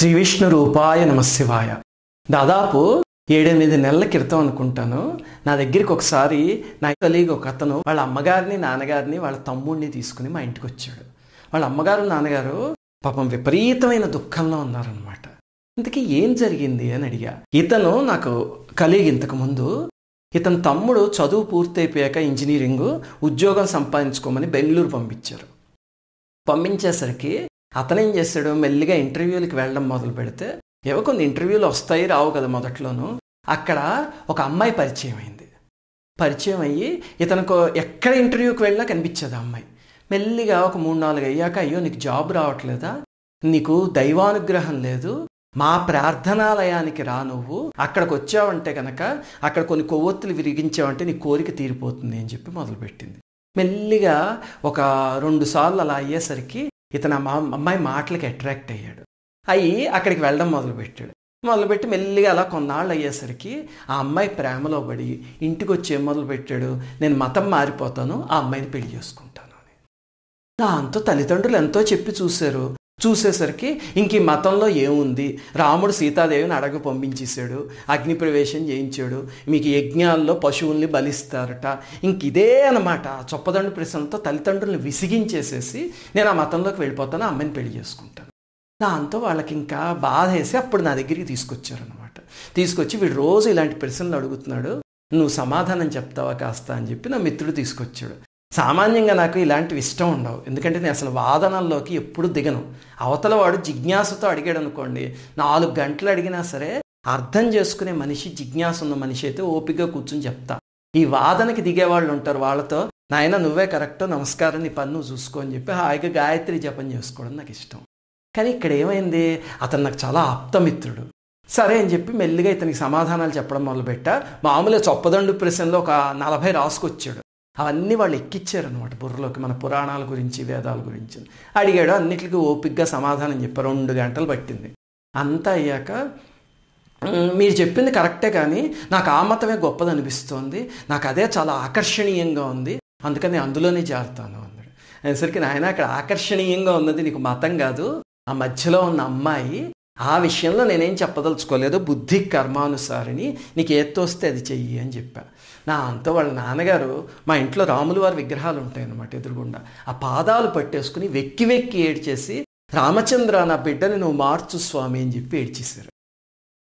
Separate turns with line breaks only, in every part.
శ్రీ విష్ణు రూపాయ నమశివాయ. దాదాపు 7-8 నెలల క్రితం అనుకుంటాను, నా దగ్గరికి ఒకసారి నా కలీగ్ ఒక అతను వాళ్ళ అమ్మగారిని నాన్నగారిని వాళ్ళ తమ్ముడిని తీసుకుని మా ఇంటికి వచ్చాడు. వాళ్ళ అమ్మగారు నాన్నగారు పాపం విపరీతమైన దుఃఖంలో ఉన్నారనమాట. ఇంతకీ ఏం జరిగింది అని అడిగా. ఇతను నాకు కలీగ్, ఇంతకు ముందు ఇతని తమ్ముడు చదువు పూర్తయిపోయాక ఇంజనీరింగ్ ఉద్యోగం సంపాదించుకోమని బెంగళూరు పంపించారు. పంపించేసరికి అతనేం చేశాడు, మెల్లిగా ఇంటర్వ్యూలకి వెళ్ళడం మొదలు పెడితే ఏవో కొన్ని ఇంటర్వ్యూలు వస్తాయి రావు కదా మొదట్లోనూ. అక్కడ ఒక అమ్మాయి పరిచయం అయ్యి ఇతనికి ఎక్కడ ఇంటర్వ్యూకి వెళ్ళినా కనిపించేది ఆ అమ్మాయి. మెల్లిగా ఒక 3-4 అయ్యాక, అయ్యో నీకు జాబ్ రావట్లేదా, నీకు దైవానుగ్రహం లేదు, మా ప్రార్థనాలయానికి రా, నువ్వు అక్కడికి వచ్చావంటే కనుక అక్కడ కొన్ని కొవ్వొత్తులు విరిగించావంటే నీ కోరిక తీరిపోతుంది అని చెప్పి మొదలుపెట్టింది. మెల్లిగా ఒక 2 సార్లు అలా అయ్యేసరికి ఇతను అమ్మాయి మాటలకి అట్రాక్ట్ అయ్యాడు. అక్కడికి వెళ్ళడం మొదలుపెట్టి మెల్లిగా అలా కొన్నాళ్ళు అయ్యేసరికి ఆ అమ్మాయి ప్రేమలో పడి ఇంటికి వచ్చి ఏం మొదలుపెట్టాడు, నేను మతం మారిపోతాను, ఆ అమ్మాయిని పెళ్లి చేసుకుంటాను అని. దాంతో తల్లిదండ్రులు ఎంతో చెప్పి చూసేసరికి ఇంక ఈ మతంలో ఏముంది, రాముడు సీతాదేవిని అడగ పంపించేశాడు, అగ్ని ప్రవేశం చేయించాడు, మీకు యజ్ఞాల్లో పశువుల్ని బలిస్తారట, ఇంక ఇదే అనమాట. చొప్పదండు ప్రశ్నలతో తల్లిదండ్రులను విసిగించేసేసి నేను ఆ మతంలోకి వెళ్ళిపోతాను, ఆ అమ్మాయిని పెళ్లి చేసుకుంటాను. దాంతో వాళ్ళకి ఇంకా బాధ వేసి అప్పుడు నా దగ్గరికి తీసుకొచ్చారనమాట. తీసుకొచ్చి వీడు రోజు ఇలాంటి ప్రశ్నలు అడుగుతున్నాడు, నువ్వు సమాధానం చెప్తావా కాస్త అని చెప్పి నా మిత్రుడు తీసుకొచ్చాడు. సామాన్యంగా నాకు ఇలాంటివి ఇష్టం ఉండవు, ఎందుకంటే నేను అసలు వాదనల్లోకి ఎప్పుడు దిగను. అవతల వాడు జిజ్ఞాసతో అడిగాడు అనుకోండి, 4 గంటలు అడిగినా సరే అర్థం చేసుకునే మనిషి, జిజ్ఞాస ఉన్న మనిషి అయితే ఓపికగా కూర్చుని చెప్తా. ఈ వాదనకి దిగేవాళ్ళు ఉంటారు, వాళ్ళతో నాయన నువ్వే కరెక్టో, నమస్కారం, నీ పన్ను చూసుకో అని చెప్పి హాయిగా గాయత్రి జపం చేసుకోవడం నాకు ఇష్టం. కానీ ఇక్కడ ఏమైంది, అతను నాకు చాలా ఆప్తమిత్రుడు. సరే అని చెప్పి మెల్లిగా ఇతనికి సమాధానాలు చెప్పడం మొదలుపెట్టా. మామూలుగా చొప్పదండు ప్రశ్నలో ఒక 40 రాసుకొచ్చాడు. అవన్నీ వాళ్ళు ఎక్కిచ్చారనమాట బుర్రలోకి, మన పురాణాల గురించి వేదాల గురించి అడిగాడు. అన్నిటికీ ఓపికగా సమాధానం చెప్పారు. 2 గంటలు పట్టింది. అంతా అయ్యాక, మీరు చెప్పింది కరెక్టే కానీ నాకు ఆ మతమే గొప్పది అనిపిస్తోంది, నాకు అదే చాలా ఆకర్షణీయంగా ఉంది, అందుకని అందులోనే చేరుతాను అన్నాడు. అనేసరికి నాయన అక్కడ ఆకర్షణీయంగా ఉన్నది నీకు మతం కాదు, ఆ మధ్యలో ఉన్న అమ్మాయి, ఆ విషయంలో నేనేం చెప్పదలుచుకోలేదు, బుద్ధి కర్మానుసారిని, నీకు ఏత్తోస్తే అది చెయ్యి అని చెప్పా. నా అంతా వాళ్ళ నాన్నగారు, మా ఇంట్లో రాముల వారి విగ్రహాలు ఉంటాయన్నమాట ఎదురుగుండా, ఆ పాదాలు పట్టేసుకుని వెక్కి ఏడ్చేసి, రామచంద్ర నా బిడ్డని నువ్వు మార్చు స్వామి అని చెప్పి ఏడ్చేశారు.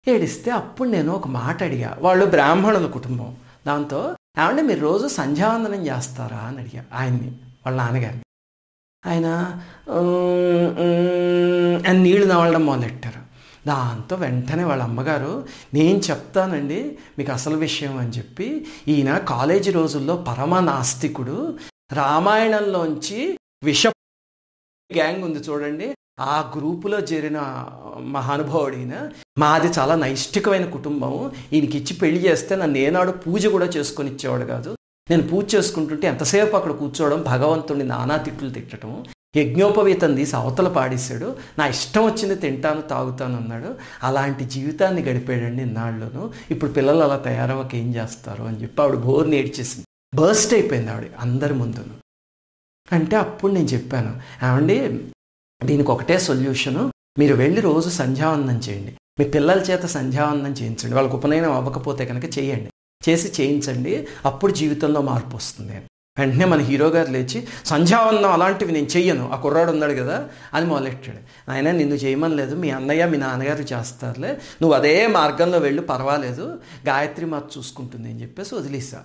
ఏడిస్తే అప్పుడు నేను ఒక మాట అడిగా. వాళ్ళు బ్రాహ్మణుల కుటుంబం. దాంతో ఏమంటే మీరు రోజు సంధ్యావందనం చేస్తారా అని అడిగా ఆయన్ని, వాళ్ళ నాన్నగారిని. ఆయన నీళ్లు నవలడం మొదలెట్టారు. దాంతో వెంటనే వాళ్ళ అమ్మగారు, నేను చెప్తానండి మీకు అసలు విషయం అని చెప్పి, ఈయన కాలేజీ రోజుల్లో పరమ నాస్తికుడు, రామాయణంలోంచి విష గ్యాంగ్ ఉంది చూడండి, ఆ గ్రూపులో చేరిన మహానుభావుడు ఈయన. మాది చాలా నైష్టికమైన కుటుంబం, ఈయనకి ఇచ్చి పెళ్లి చేస్తే నన్ను ఏనాడు పూజ కూడా చేసుకొని ఇచ్చేవాడు కాదు, నేను పూజ చేసుకుంటుంటే ఎంతసేపు అక్కడ కూర్చోవడం, భగవంతుడిని నానా తిట్లు తిట్టడం, యజ్ఞోపవీతం తీసి అవతల పాడేశాడు, నా ఇష్టం వచ్చింది తింటాను తాగుతాను అన్నాడు. అలాంటి జీవితాన్ని గడిపాడండి ఇన్నాళ్ళను. ఇప్పుడు పిల్లలు అలా తయారవ్వక ఏం చేస్తారు అని చెప్పి ఆవిడ బోర్ని ఏడ్చేసింది. బర్స్ట్ అయిపోయింది ఆవిడ అందరి ముందును. అంటే అప్పుడు నేను చెప్పాను, ఏమండి దీనికి ఒకటే సొల్యూషను, మీరు వెళ్ళి రోజు సంధ్యావందనం చేయండి, మీ పిల్లల చేత సంధ్యావందనం చేయించండి, వాళ్ళకు ఉపనయనం అవ్వకపోతే కనుక చేయించండి, అప్పుడు జీవితంలో మార్పు వస్తుంది. వెంటనే మన హీరో గారు లేచి, సంధ్యావందనం అలాంటివి నేను చెయ్యను, ఆ కుర్రాడు ఉన్నాడు కదా అని మొదలెట్టాడు. ఆయన నిన్ను చేయమని లేదు, మీ అన్నయ్య మీ నాన్నగారు చేస్తారులే, నువ్వు అదే మార్గంలో వెళ్ళు పర్వాలేదు, గాయత్రి మాత చూసుకుంటుంది అని చెప్పేసి వదిలేసా.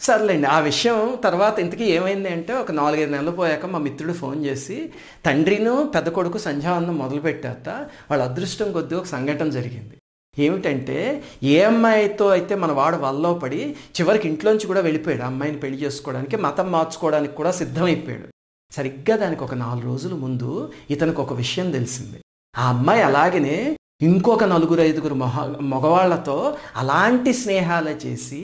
సర్లేండి. ఆ విషయం తర్వాత ఇంతకీ ఏమైంది అంటే, ఒక 4-5 నెలలు పోయాక మా మిత్రుడు ఫోన్ చేసి, తండ్రిను పెద్ద కొడుకు సంధ్యావందనం మొదలుపెట్టాక వాళ్ళ అదృష్టం కొద్దీ ఒక సంఘటన జరిగింది. ఏమిటంటే, ఏ అమ్మాయితో అయితే మన వాడు వల్లో పడి చివరికి ఇంట్లోంచి కూడా వెళ్ళిపోయాడు, అమ్మాయిని పెళ్లి చేసుకోవడానికి, మతం మార్చుకోవడానికి కూడా సిద్ధమైపోయాడు. సరిగ్గా దానికి ఒక 4 రోజుల ముందు ఇతనికి ఒక విషయం తెలిసింది. ఆ అమ్మాయి అలాగనే ఇంకొక 4-5 మగవాళ్లతో అలాంటి స్నేహాలే చేసి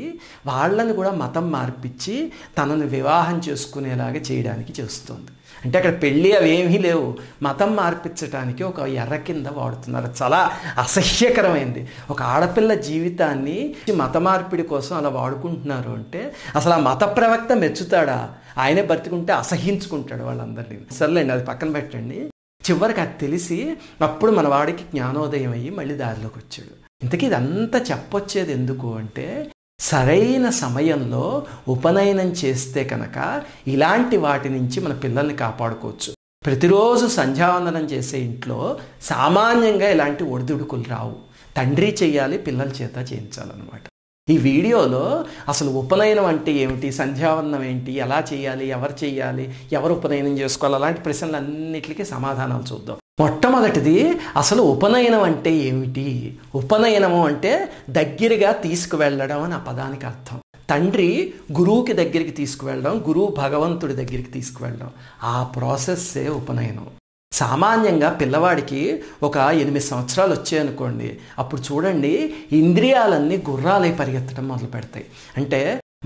వాళ్ళని కూడా మతం మార్పించి తనను వివాహం చేసుకునేలాగా చేయడానికి చేస్తుంది. అంటే అక్కడ పెళ్ళి అవేమీ లేవు, మతం మార్పించడానికి ఒక ఎర్ర కింద వాడుతున్నారు. చాలా అసహ్యకరమైంది. ఒక ఆడపిల్ల జీవితాన్ని మత మార్పిడి కోసం అలా వాడుకుంటున్నారు అంటే అసలు ఆ మత ప్రవక్త మెచ్చుతాడా? ఆయనే బ్రతికుంటే అసహించుకుంటాడు వాళ్ళందరినీ. సర్లేండి, అది పక్కన పెట్టండి. చివరికి అది తెలిసి అప్పుడు మన వాడికి జ్ఞానోదయం అయ్యి మళ్ళీ దారిలోకి వచ్చాడు. ఇంతకీ ఇదంతా చెప్పొచ్చేది ఎందుకు అంటే, సరైన సమయంలో ఉపనయనం చేస్తే కనుక ఇలాంటి వాటి నుంచి మన పిల్లల్ని కాపాడుకోవచ్చు. ప్రతిరోజు సంధ్యావందనం చేసే ఇంట్లో సామాన్యంగా ఇలాంటి ఒడిదుడుకులు రావు. తండ్రి చెయ్యాలి, పిల్లల చేత చేయించాలన్నమాట. ఈ వీడియోలో అసలు ఉపనయనం అంటే ఏమిటి, సంధ్యావందనం ఏంటి, ఎలా చేయాలి, ఎవరు చేయాలి, ఎవరు ఉపనయనం చేసుకోవాలి, అలాంటి ప్రశ్నలన్నిటికీ సమాధానాలు చూద్దాం. మొట్టమొదటిది అసలు ఉపనయనం అంటే ఏమిటి? ఉపనయనము అంటే దగ్గరగా తీసుకువెళ్ళడం అని ఆ పదానికి అర్థం. తండ్రి గురువుకి దగ్గరికి తీసుకువెళ్ళడం, గురువు భగవంతుడి దగ్గరికి తీసుకువెళ్ళడం, ఆ ప్రాసెస్సే ఉపనయనం. సామాన్యంగా పిల్లవాడికి ఒక 8 సంవత్సరాలు వచ్చాయనుకోండి, అప్పుడు చూడండి ఇంద్రియాలన్నీ గుర్రాలై పరిగెత్తడం మొదలు పెడతాయి. అంటే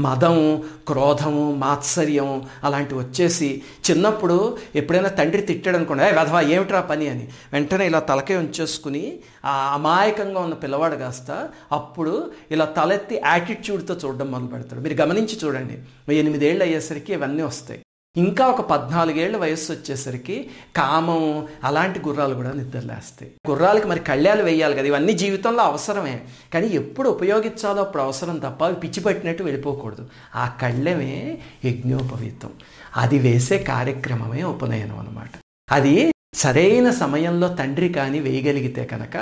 మదము, క్రోధము, మాత్సర్యం అలాంటివి వచ్చేసి చిన్నప్పుడు ఎప్పుడైనా తండ్రి తిట్టాడు అనుకోండి, వెధవా ఏమిట్రా పని అని వెంటనే ఇలా తలకే ఉంచేసుకుని ఆ అమాయకంగా ఉన్న పిల్లవాడు కాస్త అప్పుడు ఇలా తలెత్తి యాటిట్యూడ్తో చూడడం మొదలు పెడతాడు. మీరు గమనించి చూడండి, 8 ఏళ్ళు అయ్యేసరికి ఇవన్నీ వస్తాయి. ఇంకా ఒక 14 ఏళ్ల వయస్సు వచ్చేసరికి కామం అలాంటి గుర్రాలు కూడా నిద్రలేస్తాయి. గుర్రాలకి మరి కళ్యాలు వేయాలి కదా, ఇవన్నీ జీవితంలో అవసరమే, కానీ ఎప్పుడు ఉపయోగించాలో అప్పుడు అవసరం తప్ప అవి పిచ్చి పట్టినట్టు వెళ్ళిపోకూడదు. ఆ కళ్యమే యజ్ఞోపవీతం, అది వేసే కార్యక్రమమే ఉపనయనం అన్నమాట. అది సరైన సమయంలో తండ్రి కానీ వేయగలిగితే కనుక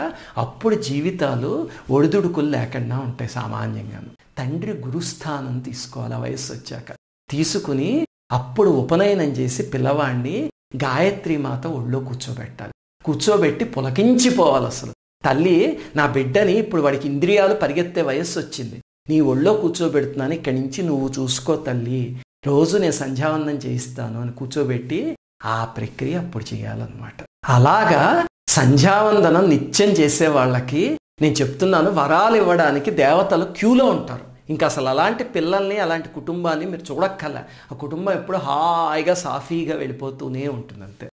అప్పుడు జీవితాలు ఒడిదుడుకులు లేకుండా ఉంటాయి. సామాన్యంగాను తండ్రి గురుస్థానం తీసుకోవాలి ఆ వయస్సు వచ్చాక. తీసుకుని అప్పుడు ఉపనయనం చేసి పిల్లవాడిని గాయత్రి మాత ఒళ్ళో కూర్చోబెట్టాలి. కూర్చోబెట్టి పులకించిపోవాలి. అసలు తల్లి నా బిడ్డని ఇప్పుడు వాడికి ఇంద్రియాలు పరిగెత్తే వయస్సు వచ్చింది, నీ ఒళ్ళో కూర్చోబెడుతున్నాను, ఇక్కడి నుంచి నువ్వు చూసుకో తల్లి, రోజు నేను సంధ్యావందనం చేయిస్తాను అని కూర్చోబెట్టి ఆ ప్రక్రియ అప్పుడు చేయాలన్నమాట. అలాగా సంధ్యావందనం నిత్యం చేసే వాళ్ళకి నేను చెప్తున్నాను, వరాలు ఇవ్వడానికి దేవతలు క్యూలో ఉంటారు. ఇంకా అసలు అలాంటి పిల్లల్ని, అలాంటి కుటుంబాన్ని మీరు చూడక్కల, ఆ కుటుంబం ఎప్పుడు హాయిగా సాఫీగా వెళ్ళిపోతూనే ఉంటుంది అంతే.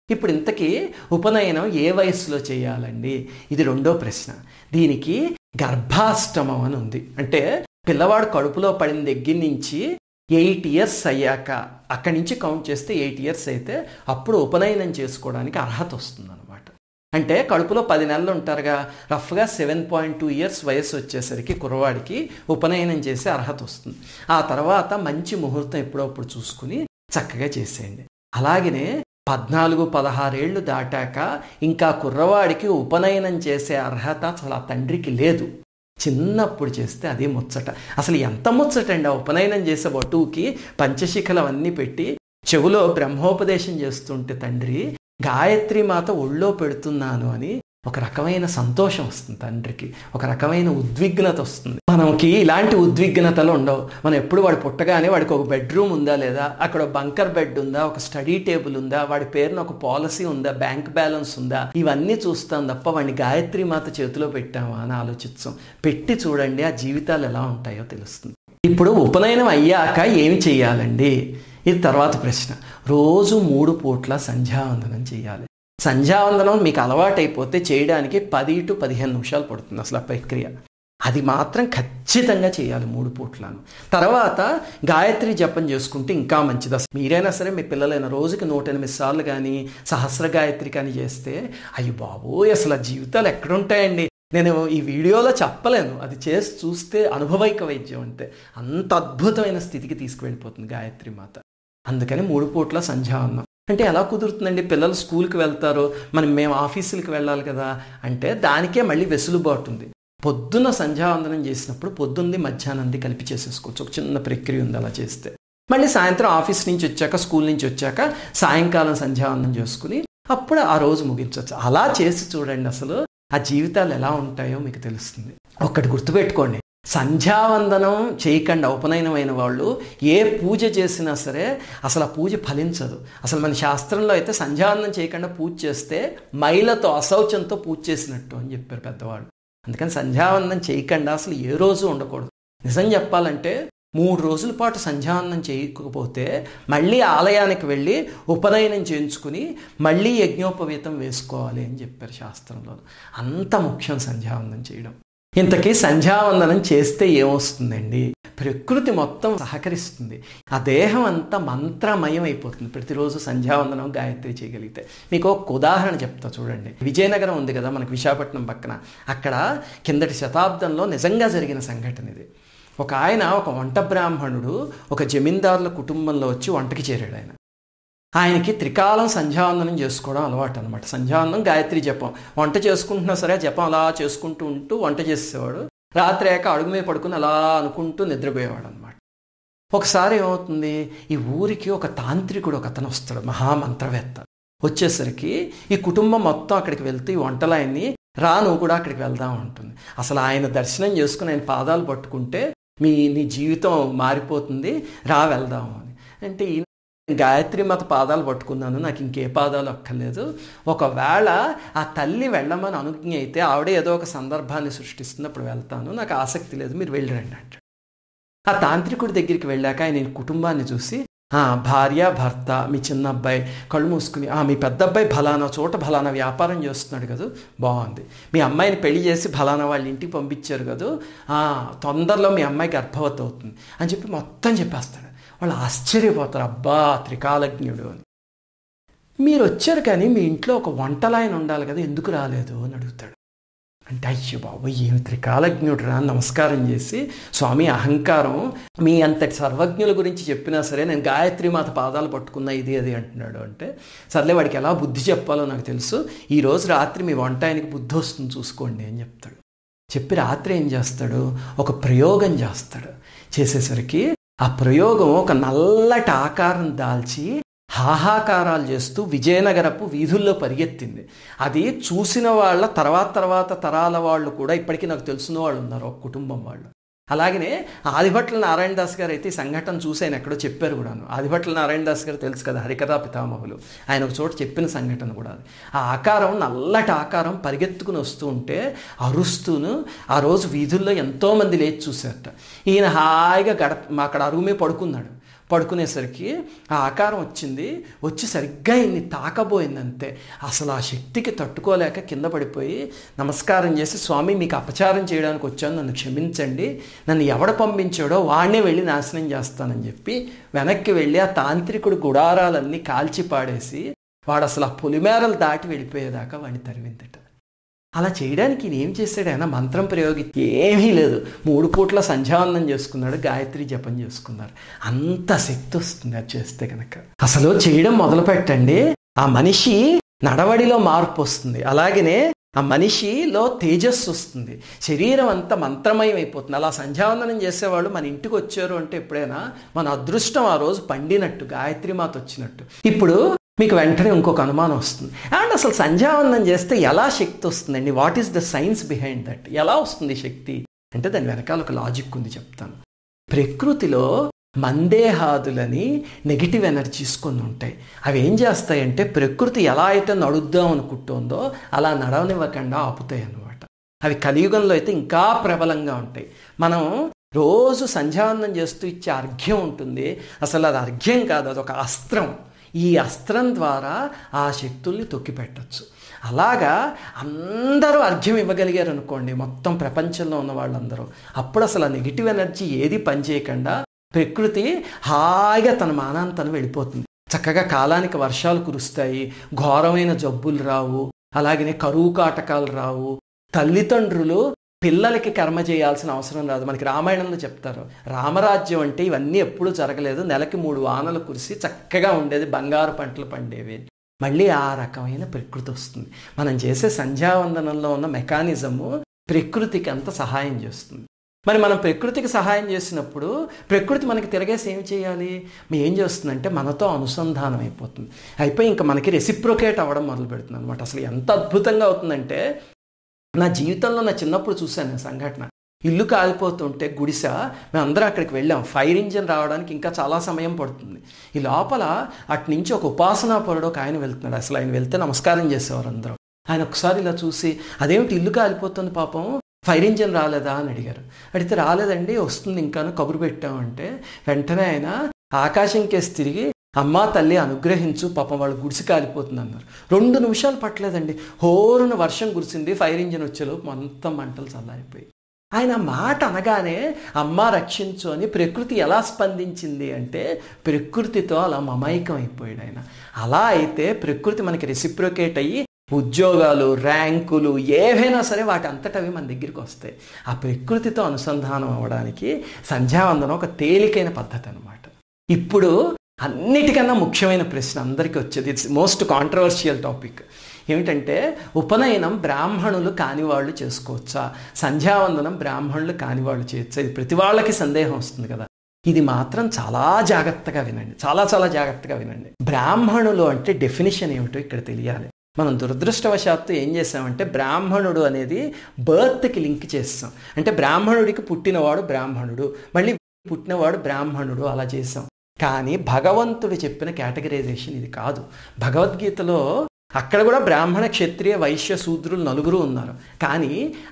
ఇప్పుడు ఇంతకీ ఉపనయనం ఏ వయస్సులో చేయాలండి? ఇది రెండో ప్రశ్న. దీనికి గర్భాష్టమం అని ఉంది. అంటే పిల్లవాడు కడుపులో పడిన దగ్గర నుంచి 8 years అయ్యాక, అక్కడి నుంచి కౌంట్ చేస్తే 8 years అయితే అప్పుడు ఉపనయనం చేసుకోవడానికి అర్హత వస్తుంది అనమాట. అంటే కడుపులో 10 నెలలు ఉంటారుగా, రఫ్గా 7.2 years వయసు వచ్చేసరికి కుర్రవాడికి ఉపనయనం చేసే అర్హత వస్తుంది. ఆ తర్వాత మంచి ముహూర్తం ఎప్పుడప్పుడు చూసుకుని చక్కగా చేసేయండి. అలాగనే 14-16 ఏళ్ళు దాటాక ఇంకా కుర్రవాడికి ఉపనయనం చేసే అర్హత అసలు ఆ తండ్రికి లేదు. చిన్నప్పుడు చేస్తే అదే ముచ్చట. అసలు ఎంత ముచ్చటండి ఆ ఉపనయనం చేసే వటువుకి పంచశిఖలు అవన్నీ పెట్టి చెవులో బ్రహ్మోపదేశం చేస్తుంటే తండ్రి గాయత్రి మాత ఒళ్ళో పెడుతున్నాను అని ఒక రకమైన సంతోషం వస్తుంది తండ్రికి, ఒక రకమైన ఉద్విగ్నత వస్తుంది. మనకి ఇలాంటి ఉద్విగ్నతలు ఉండవు. మనం ఎప్పుడు వాడు పుట్టగానే వాడికి ఒక బెడ్రూమ్ ఉందా లేదా, అక్కడ బంకర్ బెడ్ ఉందా, ఒక స్టడీ టేబుల్ ఉందా, వాడి పేరున ఒక పాలసీ ఉందా, బ్యాంక్ బ్యాలెన్స్ ఉందా, ఇవన్నీ చూస్తాం తప్ప వాడిని గాయత్రి మాత చేతిలో పెట్టామా అని ఆలోచిస్తాం. పెట్టి చూడండి ఆ జీవితాలు ఎలా ఉంటాయో తెలుస్తుంది. ఇప్పుడు ఉపనయనం అయ్యాక ఏమి చెయ్యాలండి? ఇది తర్వాత ప్రశ్న. రోజు 3 పూట్ల సంధ్యావందనం చేయాలి. సంధ్యావందనం మీకు అలవాటైపోతే చేయడానికి 10 to 15 నిమిషాలు పడుతుంది అసలు ఆ ప్రక్రియ. అది మాత్రం ఖచ్చితంగా చేయాలి 3 పూట్లను. తర్వాత గాయత్రి జపం చేసుకుంటే ఇంకా మంచిది. అసలు మీరైనా సరే మీ పిల్లలైనా రోజుకి 108 సార్లు కానీ సహస్ర గాయత్రి కానీ చేస్తే అయ్యో బాబోయ్ అసలు ఆ జీవితాలు ఎక్కడుంటాయండి. నేను ఈ వీడియోలో చెప్పలేను, అది చేసి చూస్తే అనుభవైక వైద్యం అంటే అంత అద్భుతమైన స్థితికి తీసుకువెళ్ళిపోతుంది గాయత్రి మాత. అందుకని 3 పూట్ల సంధ్యావందనం. అంటే ఎలా కుదురుతుందండి? పిల్లలు స్కూల్కి వెళ్తారు, మేము ఆఫీసులకి వెళ్ళాలి కదా అంటే దానికే మళ్ళీ వెసులుబాటు ఉంది. పొద్దున్న సంధ్యావందనం చేసినప్పుడు పొద్దున్నది మధ్యాహ్నంది కలిపి చేసేసుకోవచ్చు. ఒక చిన్న ప్రక్రియ ఉంది అలా చేస్తే. మళ్ళీ సాయంత్రం ఆఫీస్ నుంచి వచ్చాక, స్కూల్ నుంచి వచ్చాక సాయంకాలం సంధ్యావందనం చేసుకుని అప్పుడు ఆ రోజు ముగించవచ్చు. అలా చేసి చూడండి, అసలు ఆ జీవితాలు ఎలా ఉంటాయో మీకు తెలుస్తుంది. ఒక్కటి గుర్తుపెట్టుకోండి, సంధ్యావందనం చేయకుండా ఉపనయనమైన వాళ్ళు ఏ పూజ చేసినా సరే అసలు ఆ పూజ ఫలించదు. అసలు మన శాస్త్రంలో అయితే సంధ్యావందనం చేయకుండా పూజ చేస్తే మైలతో, అశౌచంతో పూజ చేసినట్టు అని చెప్పారు పెద్దవాళ్ళు. అందుకని సంధ్యావందనం చేయకుండా అసలు ఏ రోజు ఉండకూడదు. నిజం చెప్పాలంటే 3 రోజుల పాటు సంధ్యావందనం చేయకపోతే మళ్ళీ ఆలయానికి వెళ్ళి ఉపనయనం చేయించుకుని మళ్ళీ యజ్ఞోపవీతం వేసుకోవాలి అని చెప్పారు శాస్త్రంలో. అంత ముఖ్యం సంధ్యావందనం చేయడం. ఇంతకీ సంధ్యావందనం చేస్తే ఏమొస్తుందండి? ప్రకృతి మొత్తం సహకరిస్తుంది. ఆ దేహం అంతా మంత్రమయం అయిపోతుంది ప్రతిరోజు సంధ్యావందనం గాయత్రి చేయగలిగితే. మీకు ఒక ఉదాహరణ చెప్తా చూడండి. విజయనగరం ఉంది కదా మనకు, విశాఖపట్నం పక్కన. అక్కడ కిందటి శతాబ్దంలో నిజంగా జరిగిన సంఘటన ఇది. ఒక ఆయన, ఒక వంట బ్రాహ్మణుడు ఒక జమీందారుల కుటుంబంలో వచ్చి వంటకి చేరాడు. ఆయనకి త్రికాలం సంధ్యావందనం చేసుకోవడం అలవాటు అనమాట. సంధ్యావందనం, గాయత్రి జపం. వంట చేసుకుంటున్నా సరే జపం అలా చేసుకుంటూ ఉంటూ వంట చేసేవాడు. రాత్రి అయ్యాక అడుగు మీద పడుకుని అలా అనుకుంటూ నిద్రపోయేవాడు అనమాట. ఒకసారి ఏమవుతుంది, ఈ ఊరికి ఒక తాంత్రికుడు ఒక అతను వస్తాడు, మహామంత్రవేత్త. వచ్చేసరికి ఈ కుటుంబం మొత్తం అక్కడికి వెళ్తూ ఈ వంటలాయన్ని రా నువ్వు కూడా అక్కడికి వెళ్దాం ఉంటుంది. అసలు ఆయన దర్శనం చేసుకుని ఆయన పాదాలు పట్టుకుంటే నీ జీవితం మారిపోతుంది, రా వెళ్దాము అని. అంటే గాయత్రి మాత పాదాలు పట్టుకున్నాను, నాకు ఇంకే పాదాలు అక్కర్లేదు. ఒకవేళ ఆ తల్లి వెళ్ళమని అనుజ్ఞ అయితే ఆవిడ ఏదో ఒక సందర్భాన్ని సృష్టిస్తుంది, అప్పుడు వెళ్తాను, నాకు ఆసక్తి లేదు, మీరు వెళ్ళరండి అంటాడు. ఆ తాంత్రికుడి దగ్గరికి వెళ్ళాక ఆయన కుటుంబాన్ని చూసి, భార్య భర్త, మీ చిన్న అబ్బాయి కళ్ళు మూసుకుని, మీ పెద్ద అబ్బాయి ఫలానా చోట ఫలానా వ్యాపారం చేస్తున్నాడు కదా, బాగుంది. మీ అమ్మాయిని పెళ్లి చేసి ఫలానా వాళ్ళ ఇంటికి పంపించారు కదా, తొందరలో మీ అమ్మాయి గర్భవతి అవుతుంది అని చెప్పి మొత్తం చెప్పేస్తాడు. వాళ్ళు ఆశ్చర్యపోతారు, అబ్బా త్రికాలజ్ఞుడు అని. మీరు వచ్చారు కానీ మీ ఇంట్లో ఒక వంటలాయన ఉండాలి కదా, ఎందుకు రాలేదు అని అడుగుతాడు. అంటే అయ్యో బాబు ఏమి త్రికాలజ్ఞుడు రా, నమస్కారం చేసి, స్వామి అహంకారం, మీ అంతటి సర్వజ్ఞుల గురించి చెప్పినా సరే నేను గాయత్రి మాత పాదాలు పట్టుకున్నా ఇది అది అంటున్నాడు. అంటే సర్లే వాడికి ఎలా బుద్ధి చెప్పాలో నాకు తెలుసు, ఈరోజు రాత్రి మీ వంట ఆయనకి బుద్ధి వస్తుంది చూసుకోండి అని చెప్తాడు. చెప్పి రాత్రి ఏం చేస్తాడు, ఒక ప్రయోగం చేస్తాడు. చేసేసరికి ఆ ప్రయోగం ఒక నల్లటి ఆకారం దాల్చి హాహాకారాలు చేస్తూ విజయనగరపు వీధుల్లో పరిగెత్తింది. అది చూసిన వాళ్ళ తర్వాత తరాల వాళ్ళు కూడా ఇప్పటికీ నాకు తెలిసిన వాళ్ళు ఉన్నారు, ఒక కుటుంబం వాళ్ళు. అలాగనే ఆదిభట్ల నారాయణదాస్ గారు అయితే ఈ సంఘటన చూసి ఆయన ఎక్కడో చెప్పారు కూడాను. ఆదిభట్ల నారాయణదాస్ గారు తెలుసు కదా, హరికథా పితామహులు. ఆయన ఒక చోట చెప్పిన సంఘటన కూడా అది. ఆ ఆకారం, నల్లటి ఆకారం పరిగెత్తుకుని వస్తూ ఉంటే అరుస్తూను ఆ రోజు వీధుల్లో ఎంతోమంది లేచి చూశారట. ఈయన హాయిగా అక్కడ అరుగు మీద పడుకున్నాడు. పడుకునేసరికి ఆ ఆకారం వచ్చి సరిగ్గా ఇన్ని తాకబోయిందంతే. అసలు ఆ శక్తికి తట్టుకోలేక కింద పడిపోయి నమస్కారం చేసి, స్వామి మీకు అపచారం చేయడానికి వచ్చాను, నన్ను క్షమించండి, నన్ను ఎవడ పంపించాడో వాడినే వెళ్ళి నాశనం చేస్తానని చెప్పి వెనక్కి వెళ్ళి ఆ తాంత్రికుడు గుడారాలన్నీ కాల్చి పాడేసి వాడు అసలు ఆ పొలిమేరలు దాటి వెళ్ళిపోయేదాకా వాడిని తరివిందట. అలా చేయడానికి ఈయన ఏం చేశాడు, ఆయన మంత్రం ప్రయోగించి ఏమీ లేదు, 3 పూట్ల సంధ్యావందనం చేసుకున్నాడు, గాయత్రి జపం చేసుకున్నారు. అంత శక్తి వస్తుంది అది చేస్తే కనుక. అసలు చేయడం మొదలు పెట్టండి, ఆ మనిషి నడవడిలో మార్పు వస్తుంది. అలాగనే ఆ మనిషిలో తేజస్సు వస్తుంది, శరీరం అంతా మంత్రమయం అయిపోతుంది. అలా సంధ్యావందనం చేసేవాళ్ళు మన ఇంటికి వచ్చారు అంటే ఎప్పుడైనా మన అదృష్టం ఆ రోజు పండినట్టు, గాయత్రి మాత వచ్చినట్టు. ఇప్పుడు మీకు వెంటనే ఇంకొక అనుమానం వస్తుంది, అండ్ అసలు సంధ్యావందనం చేస్తే ఎలా శక్తి వస్తుందండి, what is the science behind that, ఎలా వస్తుంది శక్తి అంటే దాని వెనకాల ఒక లాజిక్ ఉంది, చెప్తాను. ప్రకృతిలో మందేహాదులని నెగిటివ్ ఎనర్జీస్ కొన్ని ఉంటాయి. అవి ఏం చేస్తాయంటే ప్రకృతి ఎలా అయితే నడుద్దాం అనుకుంటుందో అలా నడవనివ్వకుండా ఆపుతాయి అన్నమాట. అవి కలియుగంలో అయితే ఇంకా ప్రబలంగా ఉంటాయి. మనం రోజు సంధ్యావందనం చేస్తూ ఇచ్చే అర్ఘ్యం ఉంటుంది, అసలు అది అర్ఘ్యం కాదు, అదొక అస్త్రం. ఈ అస్త్రం ద్వారా ఆ శక్తుల్ని తొక్కిపెట్టచ్చు. అలాగా అందరూ అర్ఘ్యం ఇవ్వగలిగారు అనుకోండి, మొత్తం ప్రపంచంలో ఉన్న వాళ్ళందరూ, అప్పుడు అసలు ఆ నెగిటివ్ ఎనర్జీ ఏది పనిచేయకుండా ప్రకృతి హాయిగా తన మానాన్ని తను వెళ్ళిపోతుంది. చక్కగా కాలానికి వర్షాలు కురుస్తాయి, ఘోరమైన జబ్బులు రావు, అలాగనే కరువు కాటకాలు రావు, తల్లిదండ్రులు పిల్లలకి కర్మ చేయాల్సిన అవసరం రాదు. మనకి రామాయణంలో చెప్తారు, రామరాజ్యం అంటే ఇవన్నీ ఎప్పుడూ జరగలేదు, నెలకి 3 వానలు కురిసి చక్కగా ఉండేది, బంగారు పంటలు పండేవి. మళ్ళీ ఆ రకమైన ప్రకృతి వస్తుంది. మనం చేసే సంధ్యావందనంలో ఉన్న మెకానిజము ప్రకృతికి అంత సహాయం చేస్తుంది. మరి మనం ప్రకృతికి సహాయం చేసినప్పుడు ప్రకృతి మనకి తిరగేసి ఏం చేయాలి, ఏం చేస్తుందంటే మనతో అనుసంధానం అయిపోతుంది. అయిపోయి ఇంకా మనకి రెసిప్రొకేట్ అవ్వడం మొదలు పెడుతుంది అనమాట. అసలు ఎంత అద్భుతంగా అవుతుందంటే, నా జీవితంలో నా చిన్నప్పుడు చూశాను సంఘటన. ఇల్లు కాలిపోతుంటే గుడిసె, మేమందరం అక్కడికి వెళ్ళాం. ఫైర్ ఇంజిన్ రావడానికి ఇంకా చాలా సమయం పడుతుంది. ఈ లోపల అటు నుంచి ఒక ఉపాసనాపరుడు ఒక ఆయన వెళ్తున్నాడు. అసలు ఆయన వెళ్తే నమస్కారం చేసేవారు అందరూ. ఆయన ఒకసారి ఇలా చూసి, అదేమిటి ఇల్లు కాలిపోతుంది పాపం, ఫైర్ ఇంజిన్ రాలేదా అని అడిగారు. అడిగితే రాలేదండి, వస్తుంది ఇంకాను, కబురు పెట్టామంటే వెంటనే ఆయన ఆకాశం కేసి తిరిగి, అమ్మా తల్లి అనుగ్రహించు, పాపం వాళ్ళు గుడిసి కాలిపోతుంది అన్నారు. 2 నిమిషాలు పట్టలేదండి, హోరున వర్షం కురిసింది, ఫైర్ ఇంజిన్ వచ్చేలోపు మొత్తం మంటలు చల్లారిపోయి. ఆయన మాట అనగానే అమ్మ రక్షించు అని ప్రకృతి ఎలా స్పందించింది అంటే ప్రకృతితో అలా మమైకం అయిపోయాడు ఆయన. అలా అయితే ప్రకృతి మనకి రెసిప్రొకేట్ అయ్యి ఉద్యోగాలు, ర్యాంకులు ఏవైనా సరే వాటి అంతటవి మన దగ్గరికి వస్తాయి. ఆ ప్రకృతితో అనుసంధానం అవ్వడానికి సంధ్యావందనం ఒక తేలికైన పద్ధతి అనమాట. ఇప్పుడు అన్నిటికన్నా ముఖ్యమైన ప్రశ్న అందరికీ వచ్చేది, ఇట్స్ మోస్ట్ కాంట్రవర్షియల్ టాపిక్. ఏమిటంటే ఉపనయనం బ్రాహ్మణులు కాని వాళ్ళు చేసుకోవచ్చా, సంధ్యావందనం బ్రాహ్మణులు కాని వాళ్ళు చేయొచ్చా? ఇది ప్రతి వాళ్ళకి సందేహం వస్తుంది కదా. ఇది మాత్రం చాలా జాగ్రత్తగా వినండి, చాలా చాలా జాగ్రత్తగా వినండి. బ్రాహ్మణులు అంటే డెఫినిషన్ ఏమిటో ఇక్కడ తెలియాలి. మనం దురదృష్టవశాత్తు ఏం చేసామంటే బ్రాహ్మణుడు అనేది బర్త్కి లింక్ చేస్తాం. అంటే బ్రాహ్మణుడికి పుట్టినవాడు బ్రాహ్మణుడు, మళ్ళీ పుట్టినవాడు బ్రాహ్మణుడు అలా చేసాం. కానీ భగవంతుడు చెప్పిన కేటగరైజేషన్ ఇది కాదు. భగవద్గీతలో అక్కడ కూడా బ్రాహ్మణ, క్షత్రియ, వైశ్య, శూద్రులు నలుగురు ఉన్నారు. కానీ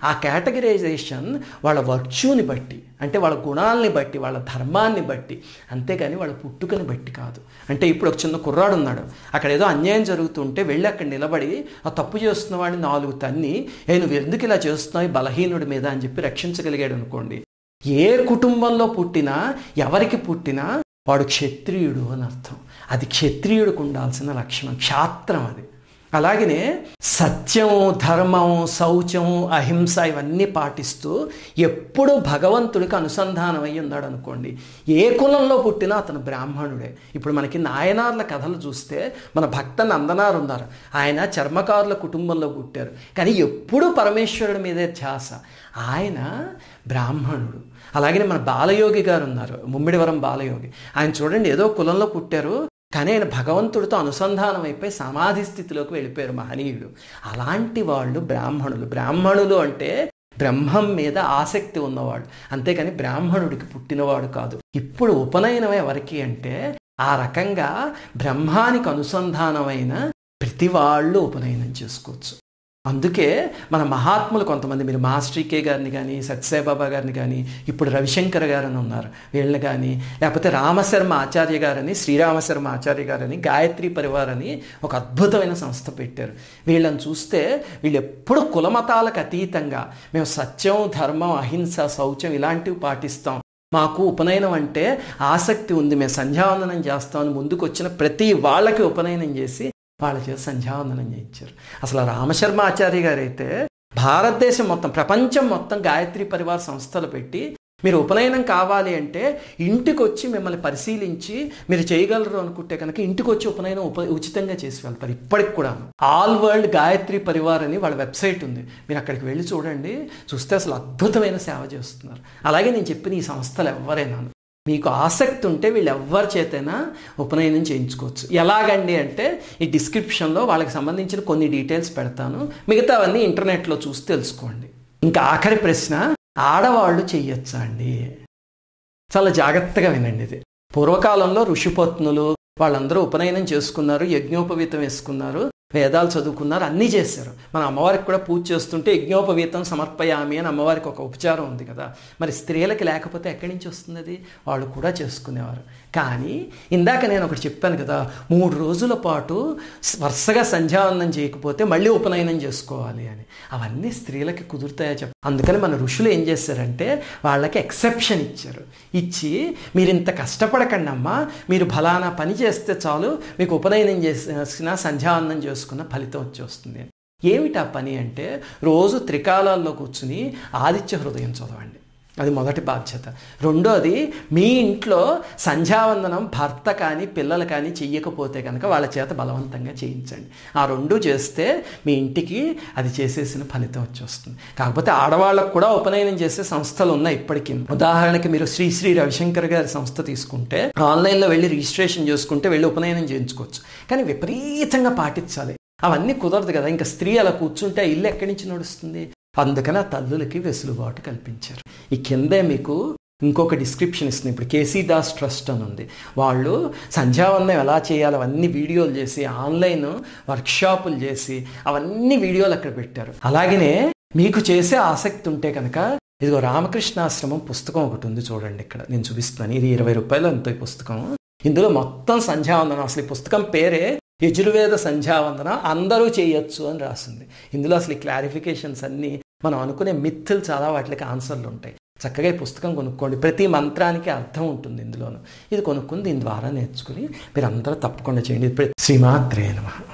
ఆ కేటగరైజేషన్ వాళ్ళ వర్చ్యూని బట్టి, అంటే వాళ్ళ గుణాలని బట్టి, వాళ్ళ ధర్మాన్ని బట్టి, అంతేగాని వాళ్ళ పుట్టుకని బట్టి కాదు. అంటే ఇప్పుడు ఒక చిన్న కుర్రాడు ఉన్నాడు, అక్కడ ఏదో అన్యాయం జరుగుతుంటే వెళ్ళి అక్కడ నిలబడి ఆ తప్పు చేస్తున్న వాడిని 4 తన్ని నువ్వు ఎందుకు ఇలా చేస్తున్నావు బలహీనుడి మీద అని చెప్పి రక్షించగలిగాడు అనుకోండి. ఏ కుటుంబంలో పుట్టినా, ఎవరికి పుట్టినా వాడు క్షత్రియుడు అని అర్థం. అది క్షత్రియుడికి ఉండాల్సిన లక్షణం, క్షాత్రం అది. అలాగనే సత్యం, ధర్మం, శౌచం, అహింస ఇవన్నీ పాటిస్తూ ఎప్పుడూ భగవంతుడికి అనుసంధానం అయ్యి ఉన్నాడు అనుకోండి. ఏ కులంలో పుట్టినా అతను బ్రాహ్మణుడే. ఇప్పుడు మనకి నాయనార్ల కథలు చూస్తే మన భక్త నందనార్ ఉన్నారు, ఆయన చర్మకారుల కుటుంబంలో పుట్టారు, కానీ ఎప్పుడూ పరమేశ్వరుడి మీదే ధ్యాస, ఆయన బ్రాహ్మణుడు. అలాగనే మన బాలయోగి గారు ఉన్నారు, ముమ్మిడివరం బాలయోగి. ఆయన చూడండి ఏదో కులంలో పుట్టారు, కానీ ఆయన భగవంతుడితో అనుసంధానం అయిపోయి సమాధి స్థితిలోకి వెళ్ళిపోయారు, మహనీయుడు. అలాంటి వాళ్ళు బ్రాహ్మణులు. బ్రాహ్మణులు అంటే బ్రహ్మం మీద ఆసక్తి ఉన్నవాడు, అంతేకాని బ్రాహ్మణుడికి పుట్టినవాడు కాదు. ఇప్పుడు ఉపనయనం ఎవరికి అంటే ఆ రకంగా బ్రహ్మానికి అనుసంధానమైన ప్రతి వాళ్ళు ఉపనయనం చేసుకోవచ్చు. అందుకే మన మహాత్ములు కొంతమంది, మీరు మాస్టర్ కే గారిని కానీ, సత్యసాయిబాబా గారిని కానీ, ఇప్పుడు రవిశంకర్ గారని ఉన్నారు వీళ్ళని కానీ, లేకపోతే రామశర్మ ఆచార్య గారని, శ్రీరామశర్మ ఆచార్య గారని, గాయత్రి పరివార్ అని ఒక అద్భుతమైన సంస్థ పెట్టారు. వీళ్ళని చూస్తే వీళ్ళు ఎప్పుడు కులమతాలకు అతీతంగా మేము సత్యం, ధర్మం, అహింస, శౌచం ఇలాంటివి పాటిస్తాం, మాకు ఉపనయనం అంటే ఆసక్తి ఉంది, మేము సంధ్యావందనం చేస్తామని ముందుకు వచ్చిన ప్రతి వాళ్ళకి ఉపనయనం చేసి వాళ్ళ చేత సంధ్యావందనం చేయించారు. అసలు రామశర్మ ఆచార్య గారు అయితే భారతదేశం మొత్తం, ప్రపంచం మొత్తం గాయత్రి పరివార్ సంస్థలు పెట్టి మీరు ఉపనయనం కావాలి అంటే ఇంటికి వచ్చి మిమ్మల్ని పరిశీలించి మీరు చేయగలరు అనుకుంటే కనుక ఇంటికి వచ్చి ఉపనయనం ఉచితంగా చేసి వెళ్తారు. ఇప్పటికి కూడా ఆల్ వరల్డ్ గాయత్రి పరివార్ అని వాళ్ళ వెబ్సైట్ ఉంది, మీరు అక్కడికి వెళ్ళి చూడండి, చూస్తే అసలు అద్భుతమైన సేవ చేస్తున్నారు. అలాగే నేను చెప్పిన ఈ సంస్థలు ఎవరైనా మీకు ఆసక్తి ఉంటే వీళ్ళు ఎవరి చేతైనా ఉపనయనం చేయించుకోవచ్చు. ఎలాగండి అంటే ఈ డిస్క్రిప్షన్లో వాళ్ళకి సంబంధించిన కొన్ని డీటెయిల్స్ పెడతాను, మిగతావన్నీ ఇంటర్నెట్లో చూసి తెలుసుకోండి. ఇంకా ఆఖరి ప్రశ్న, ఆడవాళ్ళు చెయ్యొచ్చా అండి? చాలా జాగ్రత్తగా వినండి. ఇది పూర్వకాలంలో ఋషిపత్నులు వాళ్ళందరూ ఉపనయనం చేసుకున్నారు, యజ్ఞోపవీతం వేసుకున్నారు, వేదాలు చదువుకున్నారు, అన్నీ చేశారు. మన అమ్మవారికి కూడా పూజ చేస్తుంటే యజ్ఞోపవీతం సమర్పయామి అని అమ్మవారికి ఒక ఉపచారం ఉంది కదా. మరి స్త్రీలకి లేకపోతే ఎక్కడి నుంచి వస్తుంది అది? వాళ్ళు కూడా చేసుకునేవారు. కానీ ఇందాక నేను ఒకటి చెప్పాను కదా, 3 రోజుల పాటు వరుసగా సంధ్యావందనం చేయకపోతే మళ్ళీ ఉపనయనం చేసుకోవాలి అని. అవన్నీ స్త్రీలకి కుదురుతాయా చెప్ప. అందుకని మన ఋషులు ఏం చేశారంటే వాళ్ళకి ఎక్సెప్షన్ ఇచ్చారు. ఇచ్చి మీరు ఇంత కష్టపడకండి అమ్మా, మీరు ఫలానా పని చేస్తే చాలు మీకు ఉపనయనం చేసిన సంధ్యావందనం చేసుకున్న ఫలితం వచ్చేస్తుంది. ఏమిటా పని అంటే రోజు త్రికాలాల్లో కూర్చుని ఆదిత్య హృదయం చదవండి, అది మొదటి బాధ్యత. రెండోది, మీ ఇంట్లో సంధ్యావందనం భర్త కానీ పిల్లలు కానీ చెయ్యకపోతే కనుక వాళ్ళ చేత బలవంతంగా చేయించండి. ఆ 2 చేస్తే మీ ఇంటికి అది చేసేసిన ఫలితం వచ్చేస్తుంది. కాకపోతే ఆడవాళ్ళకు కూడా ఉపనయనం చేసే సంస్థలు ఉన్నాయి ఇప్పటికీ. ఉదాహరణకి మీరు శ్రీ రవిశంకర్ గారి సంస్థ తీసుకుంటే ఆన్లైన్లో వెళ్ళి రిజిస్ట్రేషన్ చేసుకుంటే వెళ్ళి ఉపనయనం చేయించుకోవచ్చు. కానీ విపరీతంగా పాటించాలి, అవన్నీ కుదరదు కదా. ఇంకా స్త్రీ అలా కూర్చుంటే ఇల్లు ఎక్కడి నుంచి నడుస్తుంది? అందుకని ఆ తల్లులకి వెసులుబాటు కల్పించారు. ఈ కిందే మీకు ఇంకొక డిస్క్రిప్షన్ ఇస్తుంది. ఇప్పుడు కేసీ దాస్ ట్రస్ట్ అని ఉంది, వాళ్ళు సంధ్యావందనం ఎలా చేయాలో అవన్నీ వీడియోలు చేసి ఆన్లైన్ వర్క్షాపులు చేసి అవన్నీ వీడియోలు అక్కడ పెట్టారు. అలాగనే మీకు చేసే ఆసక్తి ఉంటే కనుక ఇదిగో రామకృష్ణాశ్రమం పుస్తకం ఒకటి ఉంది చూడండి, ఇక్కడ నేను చూపిస్తున్నాను. ఇది 20 రూపాయలు ఎంతో ఈ పుస్తకం. ఇందులో మొత్తం సంధ్యావందనం, అసలు ఈ పుస్తకం పేరే యజుర్వేద సంధ్యావందనం అందరూ చేయొచ్చు అని రాసింది. ఇందులో అసలు క్లారిఫికేషన్స్ అన్నీ మనం అనుకునే మిత్తులు చాలా వాటికి ఆన్సర్లు ఉంటాయి. చక్కగా ఈ పుస్తకం కొనుక్కోండి. ప్రతి మంత్రానికి అర్థం ఉంటుంది ఇందులోను. ఇది కొనుక్కుని దీని ద్వారా నేర్చుకుని మీరు అందరూ తప్పకుండా చేయండి. శ్రీమాత్రే నమః.